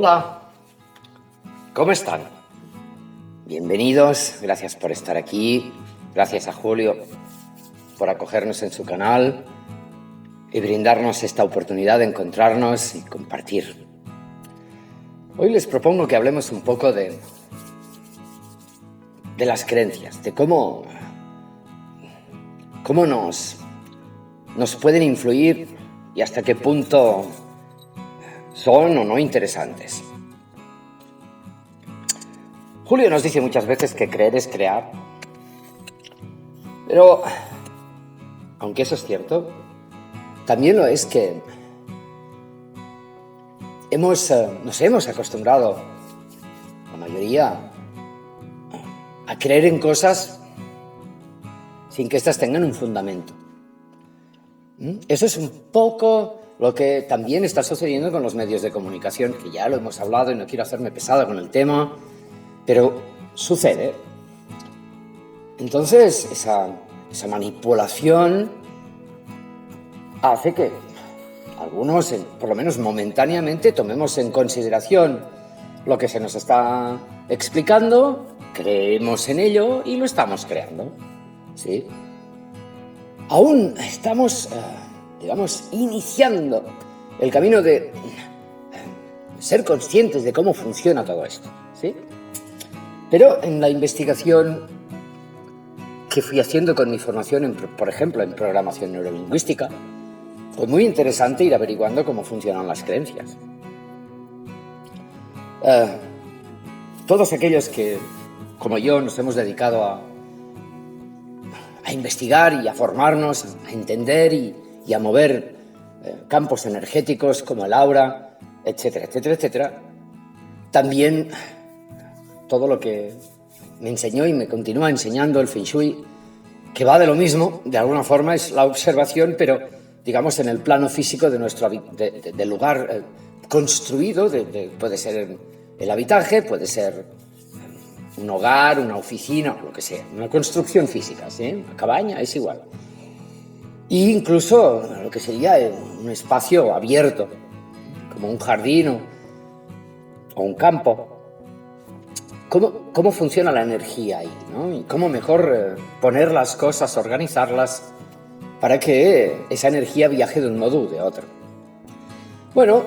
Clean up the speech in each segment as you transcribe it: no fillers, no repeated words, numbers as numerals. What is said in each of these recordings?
Hola, ¿cómo están? Bienvenidos, gracias por estar aquí, gracias a Julio por acogernos en su canal y brindarnos esta oportunidad de encontrarnos y compartir. Hoy les propongo que hablemos un poco de las creencias, de cómo nos pueden influir y hasta qué punto son o no interesantes. Julio nos dice muchas veces que creer es crear, pero aunque eso es cierto, también lo es que nos hemos acostumbrado, la mayoría, a creer en cosas sin que éstas tengan un fundamento. Eso es un poco lo que también está sucediendo con los medios de comunicación, que ya lo hemos hablado y no quiero hacerme pesada con el tema, pero sucede. Entonces, esa manipulación hace que algunos, por lo menos momentáneamente, tomemos en consideración lo que se nos está explicando, creemos en ello y lo estamos creando. ¿Sí? Aún estamos, iniciando el camino de ser conscientes de cómo funciona todo esto, ¿sí? Pero en la investigación que fui haciendo con mi formación, por ejemplo, en programación neurolingüística, fue muy interesante ir averiguando cómo funcionan las creencias. Todos aquellos que, como yo, nos hemos dedicado a investigar y a formarnos, a entender y a mover campos energéticos como el aura, etcétera, etcétera, etcétera. También todo lo que me enseñó y me continúa enseñando el Feng Shui, que va de lo mismo, de alguna forma es la observación, pero digamos en el plano físico de nuestro del lugar construido, puede ser el habitaje, puede ser un hogar, una oficina, lo que sea, una construcción física, ¿sí? Una cabaña, es igual. E incluso lo que sería un espacio abierto, como un jardín o un campo. ¿Cómo funciona la energía ahí, ¿no? Y cómo mejor poner las cosas, organizarlas, para que esa energía viaje de un modo u de otro. Bueno,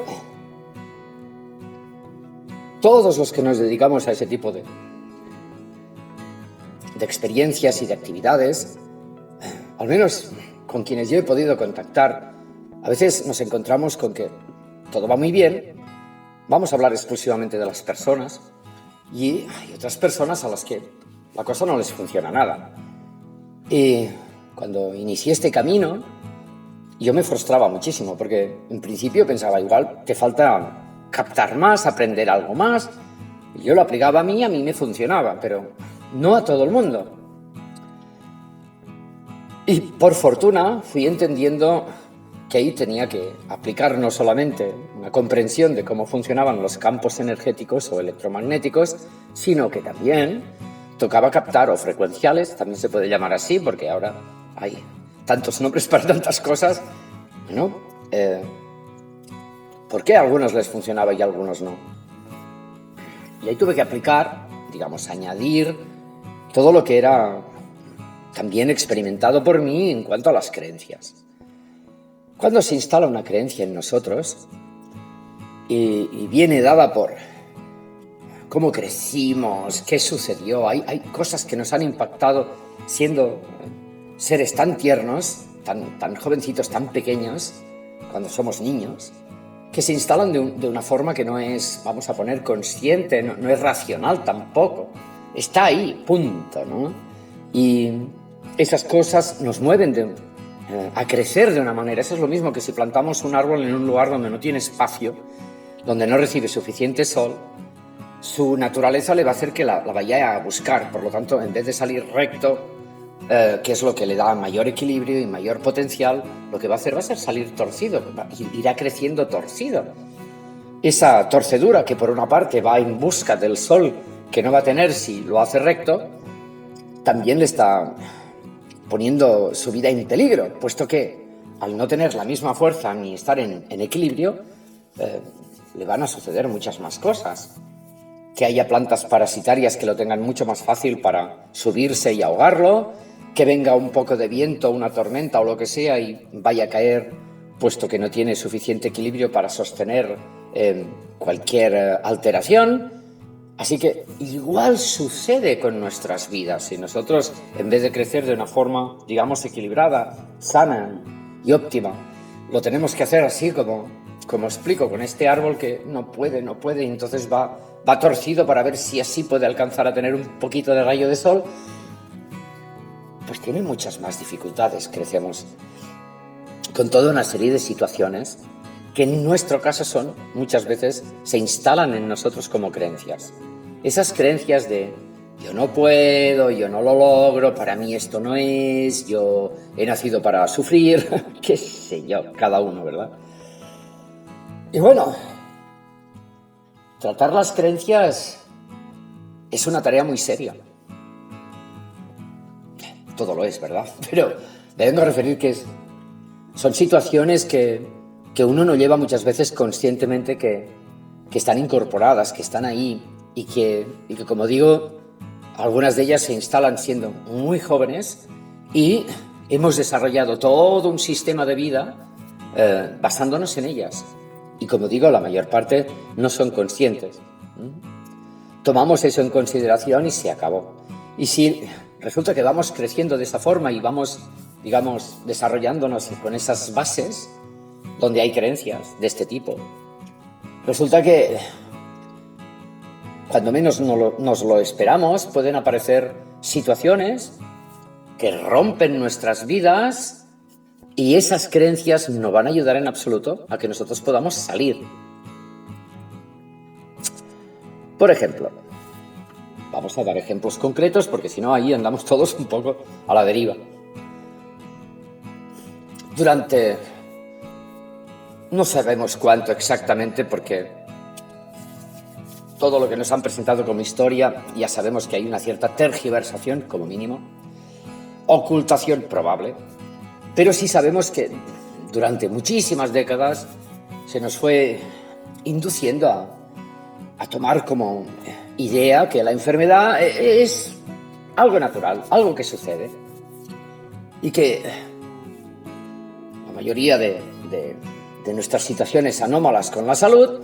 todos los que nos dedicamos a ese tipo de experiencias y de actividades, al menos con quienes yo he podido contactar, a veces nos encontramos con que todo va muy bien, vamos a hablar exclusivamente de las personas, y hay otras personas a las que la cosa no les funciona nada. Y cuando inicié este camino, yo me frustraba muchísimo, porque en principio pensaba, igual te falta captar más, aprender algo más, y yo lo aplicaba a mí me funcionaba, pero no a todo el mundo. Y por fortuna fui entendiendo que ahí tenía que aplicar no solamente una comprensión de cómo funcionaban los campos energéticos o electromagnéticos, sino que también tocaba captar, o frecuenciales, también se puede llamar así, porque ahora hay tantos nombres para tantas cosas, ¿no? ¿Por qué a algunos les funcionaba y a algunos no? Y ahí tuve que aplicar, digamos, añadir todo lo que era también experimentado por mí en cuanto a las creencias. Cuando se instala una creencia en nosotros y viene dada por cómo crecimos, qué sucedió, hay cosas que nos han impactado siendo seres tan tiernos, tan jovencitos, tan pequeños, cuando somos niños, que se instalan de una forma que no es, vamos a poner, consciente, no es racional tampoco. Está ahí, punto, ¿no? Y esas cosas nos mueven a crecer de una manera. Eso es lo mismo que si plantamos un árbol en un lugar donde no tiene espacio, donde no recibe suficiente sol, su naturaleza le va a hacer que la vaya a buscar. Por lo tanto, en vez de salir recto, que es lo que le da mayor equilibrio y mayor potencial, lo que va a hacer va a ser salir torcido, irá creciendo torcido. Esa torcedura que por una parte va en busca del sol que no va a tener si lo hace recto, también le está poniendo su vida en peligro, puesto que al no tener la misma fuerza ni estar en equilibrio, le van a suceder muchas más cosas. Que haya plantas parasitarias que lo tengan mucho más fácil para subirse y ahogarlo, que venga un poco de viento, una tormenta o lo que sea y vaya a caer, puesto que no tiene suficiente equilibrio para sostener cualquier alteración. Así que igual sucede con nuestras vidas. Si nosotros, en vez de crecer de una forma, digamos, equilibrada, sana y óptima, lo tenemos que hacer así como explico, con este árbol que no puede, y entonces va torcido para ver si así puede alcanzar a tener un poquito de rayo de sol, pues tiene muchas más dificultades. Crecemos con toda una serie de situaciones que en nuestro caso son, muchas veces, se instalan en nosotros como creencias. Esas creencias de yo no puedo, yo no lo logro, para mí esto no es, yo he nacido para sufrir, qué sé yo, cada uno, ¿verdad? Y bueno, tratar las creencias es una tarea muy seria. Todo lo es, ¿verdad? Pero me vengo a referir que son situaciones que uno no lleva muchas veces conscientemente, que están incorporadas, que están ahí y que, como digo, algunas de ellas se instalan siendo muy jóvenes y hemos desarrollado todo un sistema de vida basándonos en ellas. Y como digo, la mayor parte no son conscientes. Tomamos eso en consideración y se acabó. Y si resulta que vamos creciendo de esa forma y vamos, digamos, desarrollándonos con esas bases donde hay creencias de este tipo, resulta que cuando menos nos lo esperamos, pueden aparecer situaciones que rompen nuestras vidas. Y esas creencias no van a ayudar en absoluto a que nosotros podamos salir. Por ejemplo, vamos a dar ejemplos concretos porque si no ahí andamos todos un poco a la deriva. Durante, no sabemos cuánto exactamente, porque todo lo que nos han presentado como historia ya sabemos que hay una cierta tergiversación, como mínimo, ocultación probable. Pero sí sabemos que durante muchísimas décadas se nos fue induciendo a tomar como idea que la enfermedad es algo natural, algo que sucede. Y que la mayoría de nuestras situaciones anómalas con la salud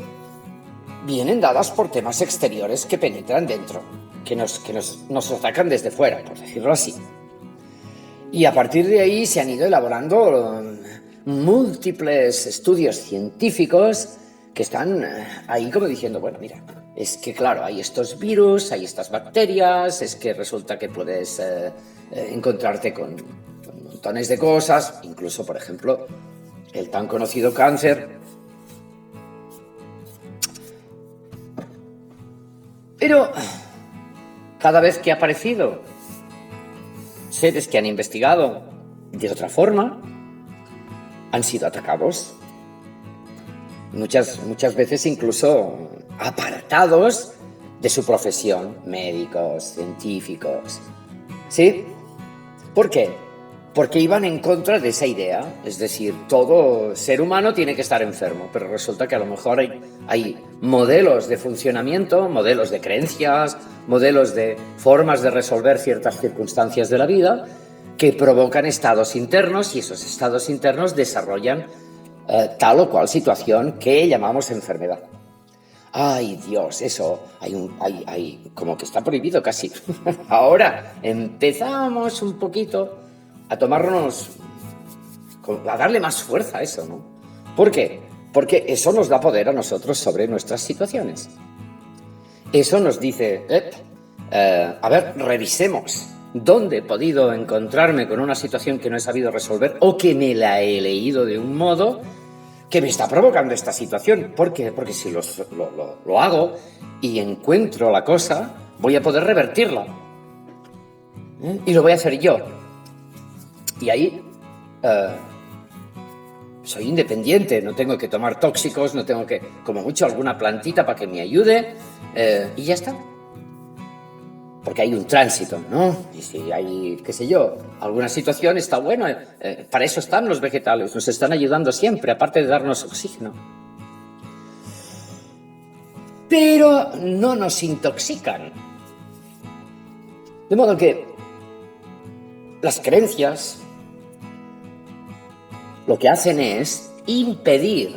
vienen dadas por temas exteriores que penetran dentro, que nos atacan desde fuera, por decirlo así. Y a partir de ahí se han ido elaborando múltiples estudios científicos que están ahí como diciendo, bueno, mira, es que claro, hay estos virus, hay estas bacterias, es que resulta que puedes encontrarte con montones de cosas, incluso, por ejemplo, el tan conocido cáncer. Pero cada vez que ha aparecido seres que han investigado de otra forma, han sido atacados. Muchas veces incluso apartados de su profesión, médicos, científicos. ¿Sí? ¿Por qué? Porque iban en contra de esa idea. Es decir, todo ser humano tiene que estar enfermo, pero resulta que a lo mejor hay modelos de funcionamiento, modelos de creencias, modelos de formas de resolver ciertas circunstancias de la vida que provocan estados internos, y esos estados internos desarrollan tal o cual situación que llamamos enfermedad. ¡Ay, Dios! Eso, hay como que está prohibido casi. Ahora empezamos un poquito a darle más fuerza a eso, ¿no? ¿Por qué? Porque eso nos da poder a nosotros sobre nuestras situaciones. Eso nos dice, a ver, revisemos dónde he podido encontrarme con una situación que no he sabido resolver o que me la he leído de un modo que me está provocando esta situación. ¿Por qué? Porque si lo hago y encuentro la cosa, voy a poder revertirla. Y lo voy a hacer yo. Y ahí soy independiente, no tengo que tomar tóxicos, no tengo que, como mucho, alguna plantita para que me ayude, y ya está. Porque hay un tránsito, ¿no? Y si hay, qué sé yo, alguna situación, está bueno. Para eso están los vegetales, nos están ayudando siempre, aparte de darnos oxígeno. pero no nos intoxican. De modo que las creencias lo que hacen es impedir,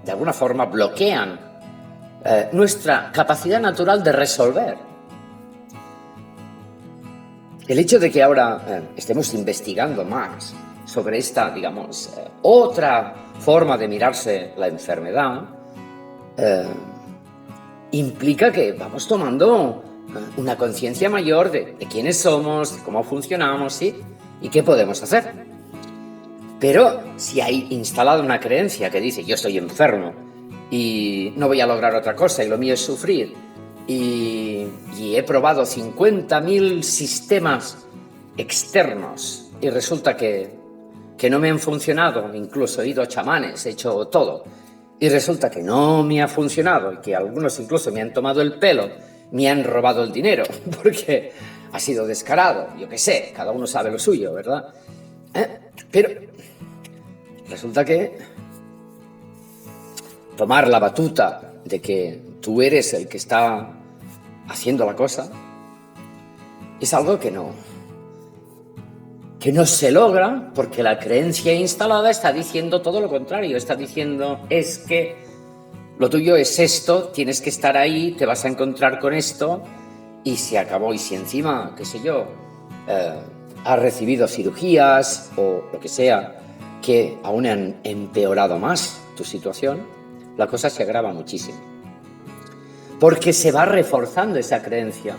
de alguna forma bloquean nuestra capacidad natural de resolver. El hecho de que ahora estemos investigando más sobre esta, digamos, otra forma de mirarse la enfermedad, implica que vamos tomando una conciencia mayor de quiénes somos, de cómo funcionamos, ¿sí? Y qué podemos hacer. Pero si hay instalada una creencia que dice yo estoy enfermo y no voy a lograr otra cosa y lo mío es sufrir y he probado 50.000 sistemas externos y resulta que no me han funcionado, incluso he ido a chamanes, he hecho todo y resulta que no me ha funcionado y que algunos incluso me han tomado el pelo, me han robado el dinero porque ha sido descarado, yo qué sé, cada uno sabe lo suyo, ¿verdad? Pero resulta que tomar la batuta de que tú eres el que está haciendo la cosa es algo que no se logra porque la creencia instalada está diciendo todo lo contrario, está diciendo es que lo tuyo es esto, tienes que estar ahí, te vas a encontrar con esto y se acabó. Y si encima, qué sé yo, has recibido cirugías o lo que sea que aún han empeorado más tu situación, la cosa se agrava muchísimo. Porque se va reforzando esa creencia.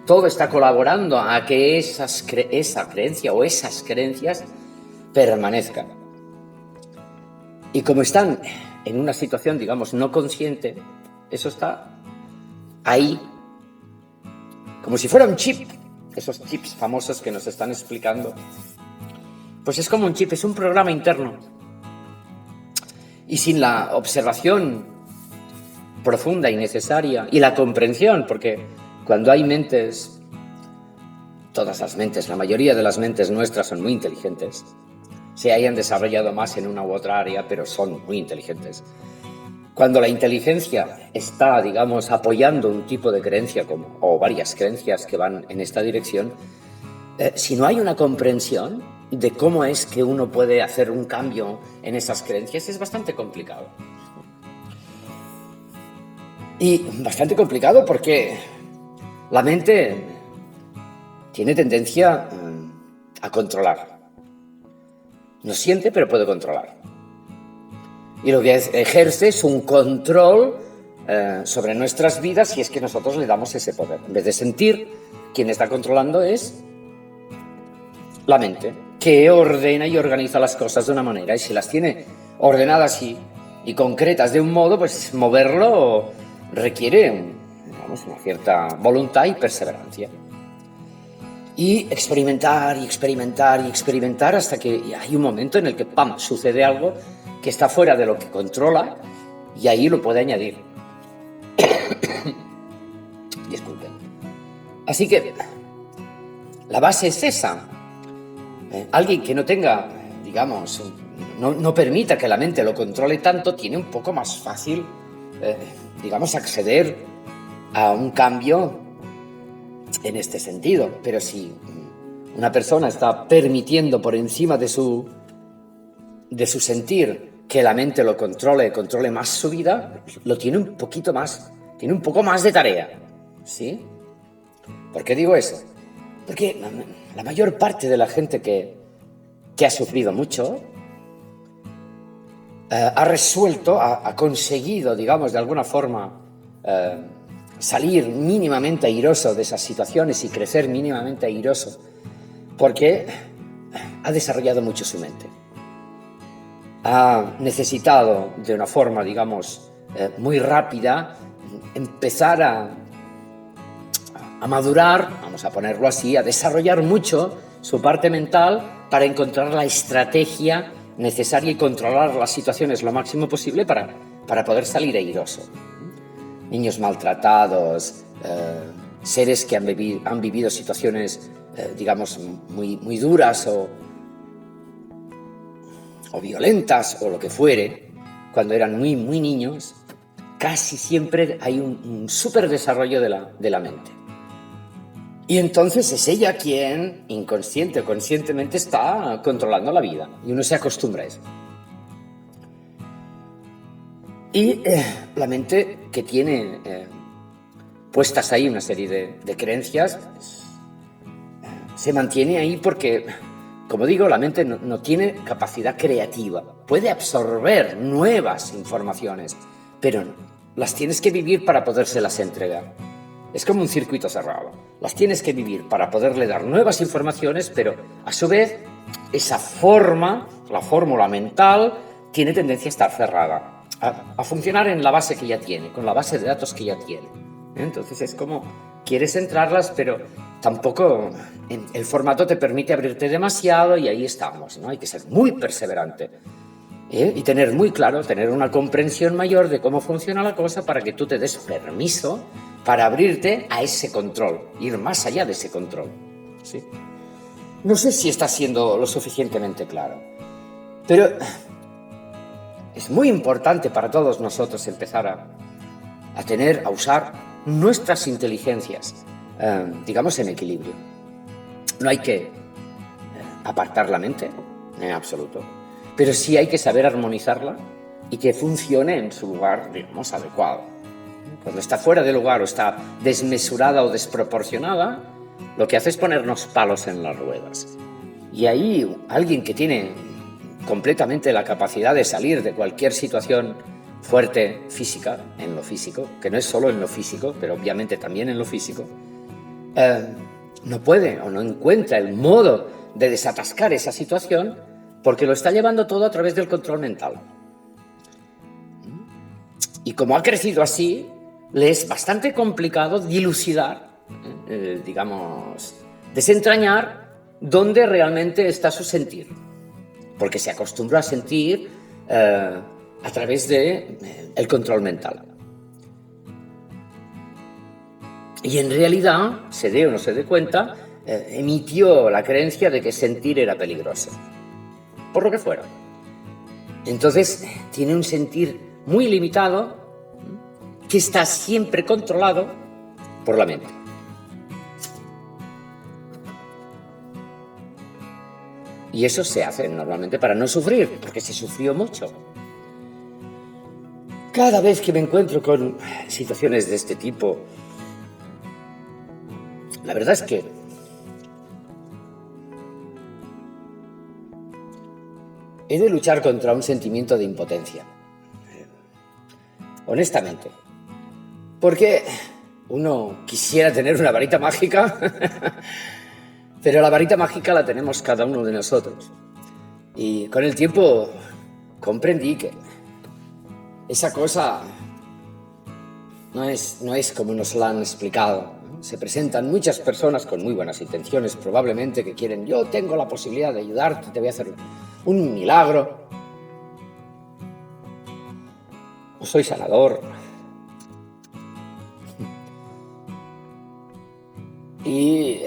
Todo está colaborando a que esa creencia o esas creencias permanezcan. Y como están en una situación, digamos, no consciente, eso está ahí, como si fuera un chip, esos chips famosos que nos están explicando. Pues es como un chip, es un programa interno. Y sin la observación profunda y necesaria y la comprensión, porque cuando hay mentes, todas las mentes, la mayoría de las mentes nuestras son muy inteligentes, se hayan desarrollado más en una u otra área, pero son muy inteligentes. Cuando la inteligencia está, digamos, apoyando un tipo de creencia o varias creencias que van en esta dirección, si no hay una comprensión de cómo es que uno puede hacer un cambio en esas creencias, es bastante complicado. Y bastante complicado porque la mente tiene tendencia a controlar. No siente, pero puede controlar. Y lo que ejerce es un control sobre nuestras vidas si es que nosotros le damos ese poder. En vez de sentir, quien está controlando es la mente, que ordena y organiza las cosas de una manera. Y si las tiene ordenadas y concretas de un modo, pues moverlo requiere una cierta voluntad y perseverancia. Y experimentar y experimentar y experimentar hasta que hay un momento en el que ¡pam!, sucede algo que está fuera de lo que controla y ahí lo puede añadir. Disculpen. Así que la base es esa. Alguien que no tenga, digamos, no permita que la mente lo controle tanto, tiene un poco más fácil, digamos, acceder a un cambio en este sentido. Pero si una persona está permitiendo por encima de su sentir que la mente lo controle más su vida, lo tiene un poquito más, tiene un poco más de tarea, ¿sí? ¿Por qué digo eso? Porque la mayor parte de la gente que ha sufrido mucho ha resuelto, ha conseguido, digamos, de alguna forma salir mínimamente airoso de esas situaciones y crecer mínimamente airoso porque ha desarrollado mucho su mente. Ha necesitado de una forma, digamos, muy rápida empezar a madurar, vamos a ponerlo así, a desarrollar mucho su parte mental para encontrar la estrategia necesaria y controlar las situaciones lo máximo posible para poder salir airoso. Niños maltratados, seres que han vivido situaciones, digamos, muy duras o violentas o lo que fuere, cuando eran muy niños, casi siempre hay un súper desarrollo de la mente. Y entonces es ella quien, inconsciente o conscientemente, está controlando la vida. Y uno se acostumbra a eso. Y la mente que tiene puestas ahí una serie de creencias, pues, se mantiene ahí porque, como digo, la mente no tiene capacidad creativa. Puede absorber nuevas informaciones, pero las tienes que vivir para podérselas entregar. Es como un circuito cerrado. Las tienes que vivir para poderle dar nuevas informaciones, pero a su vez esa forma, la fórmula mental, tiene tendencia a estar cerrada, a funcionar en la base que ya tiene, con la base de datos que ya tiene. Entonces es como quieres entrarlas, pero tampoco el formato te permite abrirte demasiado y ahí estamos, ¿no? Hay que ser muy perseverante. Y tener muy claro, tener una comprensión mayor de cómo funciona la cosa para que tú te des permiso para abrirte a ese control, ir más allá de ese control. ¿Sí? No sé si está siendo lo suficientemente claro, pero es muy importante para todos nosotros empezar a usar nuestras inteligencias, digamos, en equilibrio. No hay que apartar la mente, en absoluto. Pero sí hay que saber armonizarla y que funcione en su lugar, digamos, adecuado. Cuando está fuera de lugar o está desmesurada o desproporcionada, lo que hace es ponernos palos en las ruedas. Y ahí alguien que tiene completamente la capacidad de salir de cualquier situación fuerte física, en lo físico, que no es solo en lo físico, pero obviamente también en lo físico, no puede o no encuentra el modo de desatascar esa situación porque lo está llevando todo a través del control mental. Y como ha crecido así, le es bastante complicado dilucidar, digamos, desentrañar dónde realmente está su sentir. Porque se acostumbró a sentir a través del control mental. Y en realidad, se dé o no se dé cuenta, emitió la creencia de que sentir era peligroso. Por lo que fuera. Entonces, tiene un sentir muy limitado que está siempre controlado por la mente. Y eso se hace normalmente para no sufrir, porque se sufrió mucho. Cada vez que me encuentro con situaciones de este tipo, la verdad es que he de luchar contra un sentimiento de impotencia. Honestamente. Porque uno quisiera tener una varita mágica, pero la varita mágica la tenemos cada uno de nosotros. Y con el tiempo comprendí que esa cosa no es como nos la han explicado. Se presentan muchas personas con muy buenas intenciones, probablemente, que quieren, yo tengo la posibilidad de ayudarte, te voy a hacer un milagro. O soy sanador. Y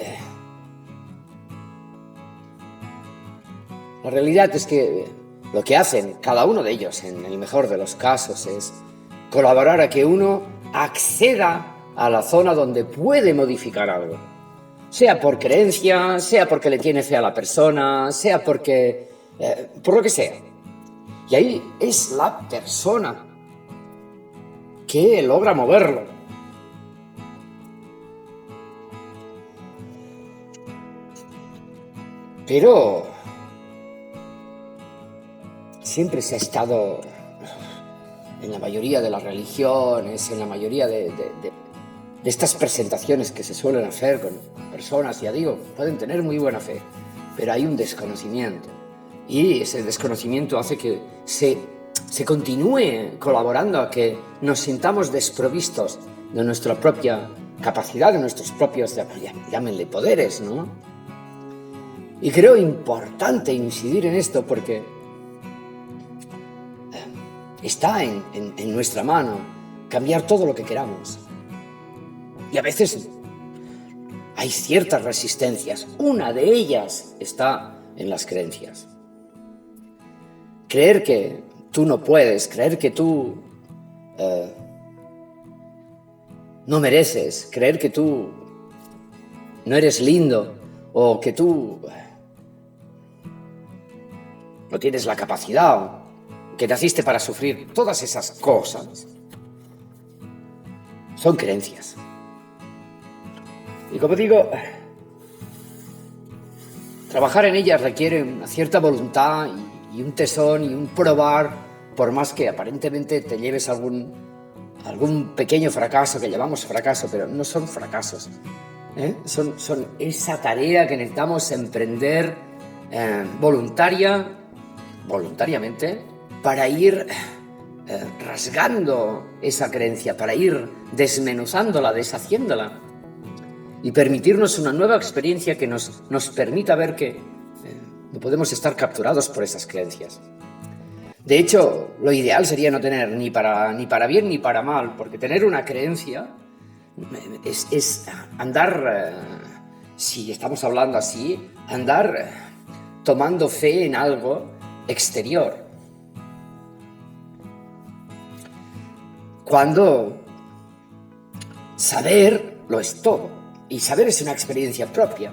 la realidad es que lo que hacen cada uno de ellos, en el mejor de los casos, es colaborar a que uno acceda a la zona donde puede modificar algo. Sea por creencia, sea porque le tiene fe a la persona, sea porque... por lo que sea. Y ahí es la persona que logra moverlo. Pero siempre se ha estado, en la mayoría de las religiones, en la mayoría de estas presentaciones que se suelen hacer con personas, ya digo, pueden tener muy buena fe, pero hay un desconocimiento. Y ese desconocimiento hace que se continúe colaborando a que nos sintamos desprovistos de nuestra propia capacidad, de nuestros propios, llámenle poderes, ¿no? Y creo importante incidir en esto porque está en nuestra mano cambiar todo lo que queramos. Y a veces hay ciertas resistencias. Una de ellas está en las creencias. Creer que tú no puedes, creer que tú no mereces, creer que tú no eres lindo o que tú no tienes la capacidad, que naciste para sufrir, todas esas cosas son creencias. Y como digo, trabajar en ellas requiere una cierta voluntad y un tesón y un probar, por más que aparentemente te lleves algún pequeño fracaso, que llamamos fracaso, pero no son fracasos. Son esa tarea que necesitamos emprender voluntariamente para ir rasgando esa creencia, para ir desmenuzándola, deshaciéndola y permitirnos una nueva experiencia que nos permita ver que no podemos estar capturados por esas creencias. De hecho, lo ideal sería no tener ni para bien ni para mal, porque tener una creencia es andar, si estamos hablando así, andar tomando fe en algo exterior. Cuando saber lo es todo, y saber es una experiencia propia.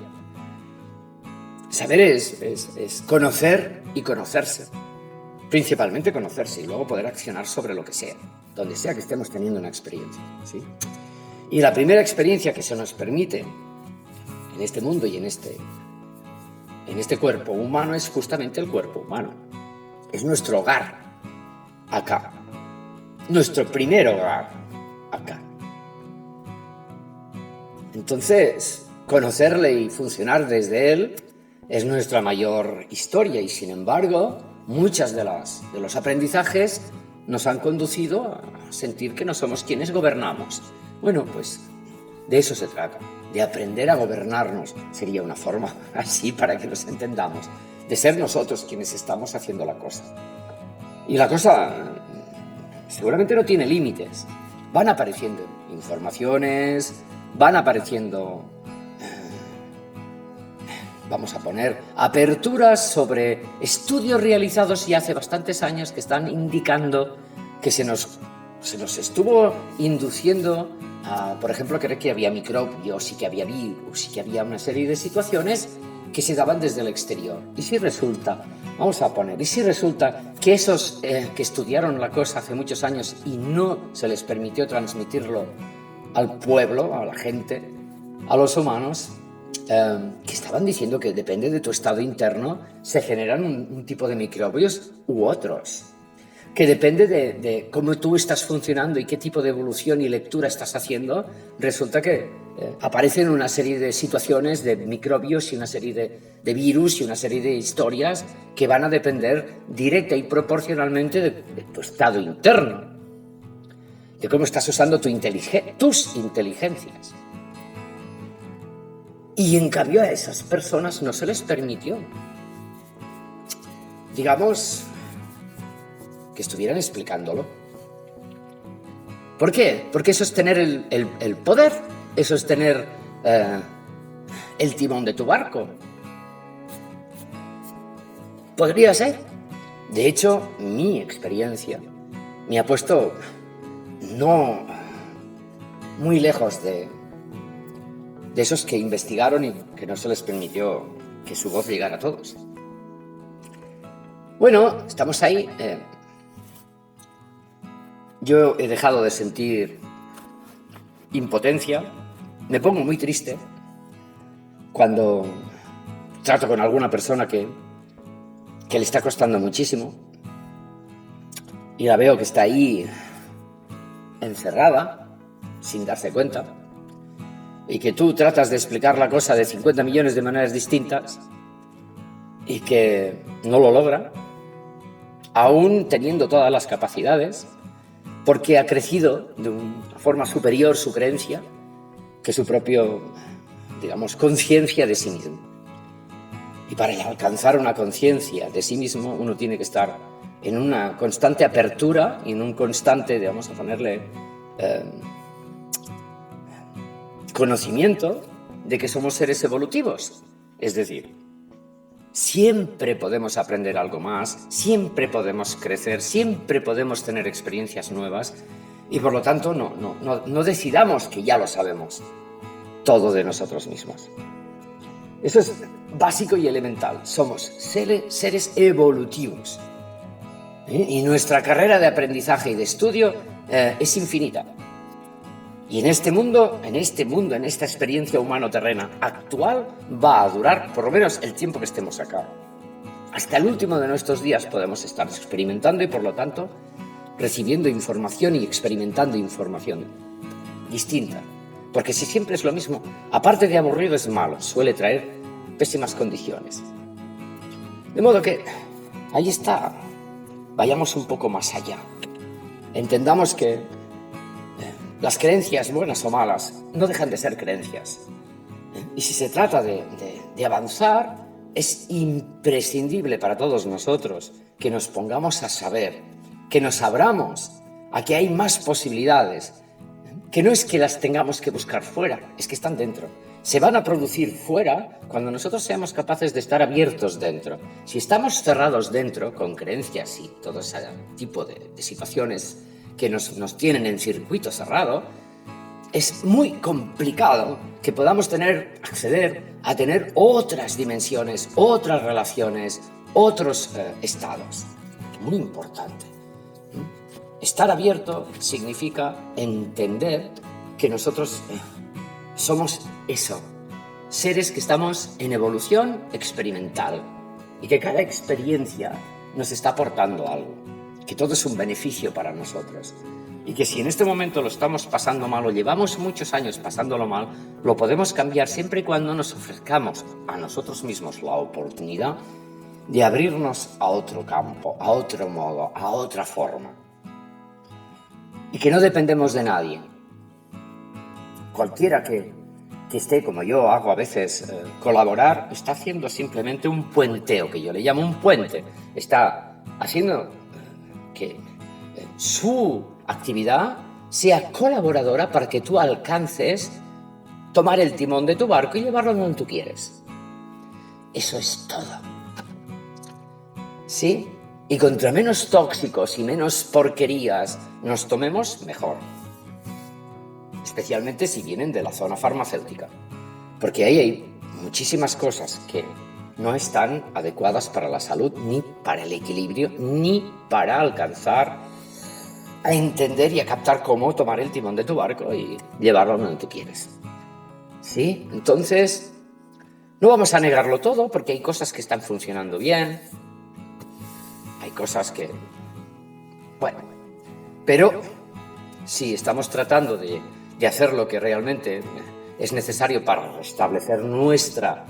Saber es conocer y conocerse. Principalmente conocerse y luego poder accionar sobre lo que sea, donde sea que estemos teniendo una experiencia, ¿sí? Y la primera experiencia que se nos permite en este mundo y en este cuerpo humano es justamente el cuerpo humano. Es nuestro hogar acá. Nuestro primer hogar acá. Entonces, conocerle y funcionar desde él es nuestra mayor historia y, sin embargo, muchas de los aprendizajes nos han conducido a sentir que no somos quienes gobernamos. Bueno, pues de eso se trata, de aprender a gobernarnos. Sería una forma así para que nos entendamos, de ser nosotros quienes estamos haciendo la cosa. Y la cosa seguramente no tiene límites. Van apareciendo informaciones, van apareciendo, vamos a poner, aperturas sobre estudios realizados ya hace bastantes años que están indicando que se nos estuvo induciendo a, por ejemplo, creer que había microbios y que había virus y que había una serie de situaciones que se daban desde el exterior. Y si resulta, vamos a poner, y si resulta que esos que estudiaron la cosa hace muchos años y no se les permitió transmitirlo al pueblo, a la gente, a los humanos, que estaban diciendo que depende de tu estado interno, se generan un tipo de microbios u otros, que depende de cómo tú estás funcionando y qué tipo de evolución y lectura estás haciendo, resulta que aparecen una serie de situaciones de microbios y una serie de virus y una serie de historias que van a depender directa y proporcionalmente de tu estado interno, de cómo estás usando tus inteligencias. Y en cambio a esas personas no se les permitió, digamos, que estuvieran explicándolo. ¿Por qué? Porque eso es tener el poder, eso es tener el timón de tu barco. Podría ser. De hecho, mi experiencia me ha puesto no muy lejos de esos que investigaron y que no se les permitió que su voz llegara a todos. Bueno, estamos ahí. Yo he dejado de sentir impotencia. Me pongo muy triste cuando trato con alguna persona que le está costando muchísimo y la veo que está ahí encerrada, sin darse cuenta, y que tú tratas de explicar la cosa de 50 millones de maneras distintas y que no lo logra, aún teniendo todas las capacidades, porque ha crecido de una forma superior su creencia que su propio, digamos, conciencia de sí mismo. Y para alcanzar una conciencia de sí mismo, uno tiene que estar en una constante apertura y en un constante, vamos a ponerle, conocimiento de que somos seres evolutivos. Es decir, siempre podemos aprender algo más, siempre podemos crecer, siempre podemos tener experiencias nuevas Y por lo tanto no decidamos que ya lo sabemos todo de nosotros mismos. Eso es básico y elemental. Somos seres evolutivos. Y nuestra carrera de aprendizaje y de estudio es infinita. Y en este mundo, en esta experiencia humano-terrena actual, va a durar por lo menos el tiempo que estemos acá. Hasta el último de nuestros días podemos estar experimentando y, por lo tanto, recibiendo información y experimentando información distinta. Porque si siempre es lo mismo, aparte de aburrido, es malo, suele traer pésimas condiciones. De modo que, ahí está, vayamos un poco más allá. Entendamos que las creencias, buenas o malas, no dejan de ser creencias. Y si se trata de avanzar, es imprescindible para todos nosotros que nos pongamos a saber, que nos abramos a que hay más posibilidades, que no es que las tengamos que buscar fuera, es que están dentro. Se van a producir fuera cuando nosotros seamos capaces de estar abiertos dentro. Si estamos cerrados dentro, con creencias y todo ese tipo de situaciones que nos tienen en circuito cerrado, es muy complicado que podamos acceder a tener otras dimensiones, otras relaciones, otros estados. Muy importante. Estar abierto significa entender que nosotros somos eso, seres que estamos en evolución experimental y que cada experiencia nos está aportando algo, que todo es un beneficio para nosotros y que si en este momento lo estamos pasando mal o llevamos muchos años pasándolo mal, lo podemos cambiar siempre y cuando nos ofrezcamos a nosotros mismos la oportunidad de abrirnos a otro campo, a otro modo, a otra forma. Y que no dependemos de nadie. Cualquiera que esté, como yo hago a veces, colaborar, está haciendo simplemente un puenteo, que yo le llamo un puente. Está haciendo que su actividad sea colaboradora para que tú alcances tomar el timón de tu barco y llevarlo donde tú quieres. Eso es todo. ¿Sí? Y contra menos tóxicos y menos porquerías nos tomemos, mejor. Especialmente si vienen de la zona farmacéutica. Porque ahí hay muchísimas cosas que no están adecuadas para la salud, ni para el equilibrio, ni para alcanzar a entender y a captar cómo tomar el timón de tu barco y llevarlo donde tú quieres. ¿Sí? Entonces, no vamos a negarlo todo porque hay cosas que están funcionando bien. Hay cosas que, bueno, pero si estamos tratando de hacer lo que realmente es necesario para restablecer nuestra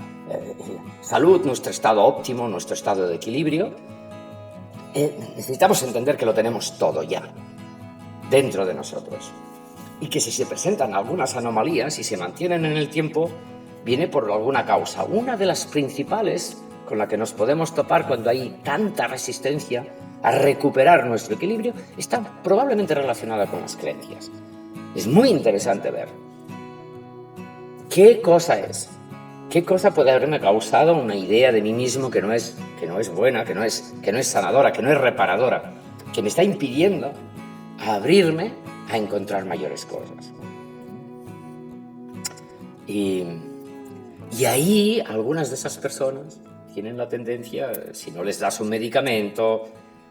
salud, nuestro estado óptimo, nuestro estado de equilibrio, necesitamos entender que lo tenemos todo ya dentro de nosotros y que si se presentan algunas anomalías y se mantienen en el tiempo, viene por alguna causa. Una de las principales con la que nos podemos topar cuando hay tanta resistencia a recuperar nuestro equilibrio está probablemente relacionada con las creencias. Es muy interesante ver qué cosa es, qué cosa puede haberme causado una idea de mí mismo que no es buena, que no es sanadora, que no es reparadora, que me está impidiendo abrirme a encontrar mayores cosas. Y ahí algunas de esas personas tienen la tendencia, si no les das un medicamento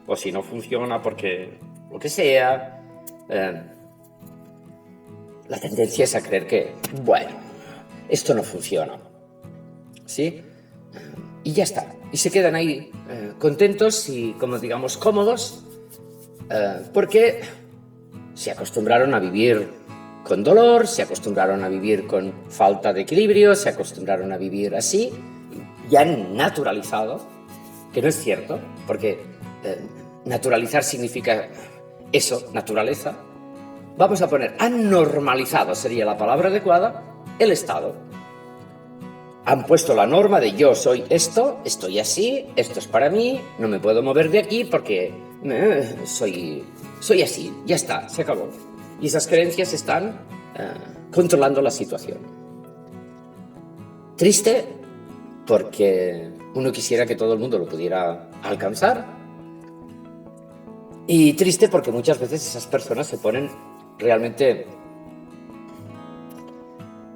o si no funciona porque lo que sea, la tendencia es a creer que, bueno, esto no funciona, ¿sí? Y ya está. Y se quedan ahí contentos y, como digamos, cómodos, porque se acostumbraron a vivir con dolor, se acostumbraron a vivir con falta de equilibrio, se acostumbraron a vivir así, y han naturalizado, que no es cierto, porque naturalizar significa eso, naturaleza. Vamos a poner, han normalizado, sería la palabra adecuada, el estado. Han puesto la norma de yo soy esto, estoy así, esto es para mí, no me puedo mover de aquí porque soy así, ya está, se acabó. Y esas creencias están controlando la situación. Triste porque uno quisiera que todo el mundo lo pudiera alcanzar. Y triste porque muchas veces esas personas se ponen realmente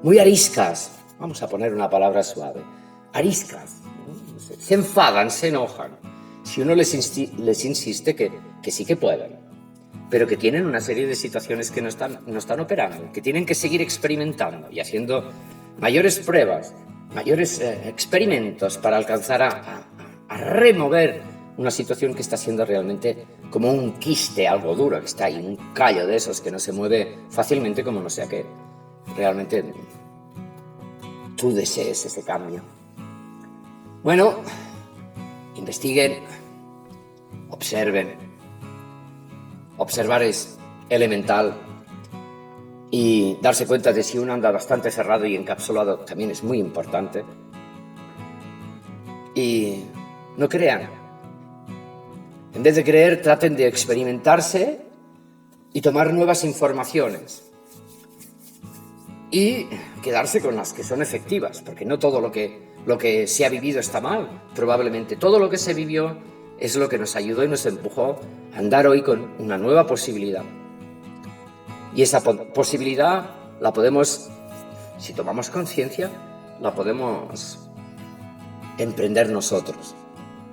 muy ariscas, vamos a poner una palabra suave, ariscas, ¿no? Se enfadan, se enojan, si uno les insiste que sí que pueden, pero que tienen una serie de situaciones que no están operando, que tienen que seguir experimentando y haciendo mayores pruebas, mayores experimentos para alcanzar a remover una situación que está siendo realmente como un quiste, algo duro, que está ahí, un callo de esos que no se mueve fácilmente, como no sea que realmente tú desees ese cambio. Bueno, investiguen, observen. Observar es elemental y darse cuenta de si uno anda bastante cerrado y encapsulado también es muy importante. Y no crean. En vez de creer, traten de experimentarse y tomar nuevas informaciones. Y quedarse con las que son efectivas, porque no todo lo que se ha vivido está mal. Probablemente todo lo que se vivió es lo que nos ayudó y nos empujó a andar hoy con una nueva posibilidad. Y esa posibilidad la podemos, si tomamos conciencia, la podemos emprender nosotros.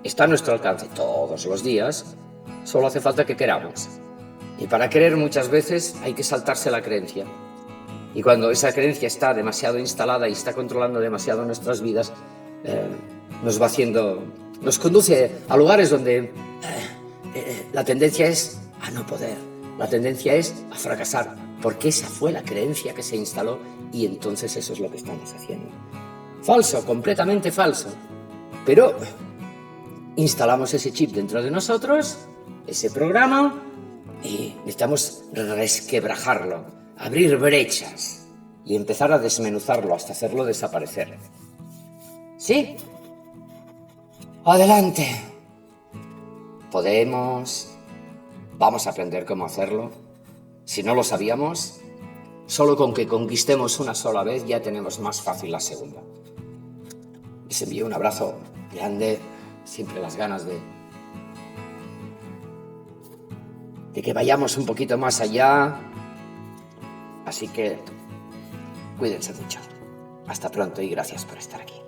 Está a nuestro alcance todos los días, solo hace falta que queramos. Y para querer muchas veces hay que saltarse la creencia. Y cuando esa creencia está demasiado instalada y está controlando demasiado nuestras vidas, nos conduce a lugares donde la tendencia es a no poder, la tendencia es a fracasar, porque esa fue la creencia que se instaló y entonces eso es lo que estamos haciendo. Falso, completamente falso, pero instalamos ese chip dentro de nosotros, ese programa, y necesitamos resquebrajarlo, abrir brechas y empezar a desmenuzarlo hasta hacerlo desaparecer. ¿Sí? Adelante. Vamos a aprender cómo hacerlo. Si no lo sabíamos, solo con que conquistemos una sola vez ya tenemos más fácil la segunda. Les envío un abrazo grande, siempre las ganas de que vayamos un poquito más allá. Así que cuídense mucho. Hasta pronto y gracias por estar aquí.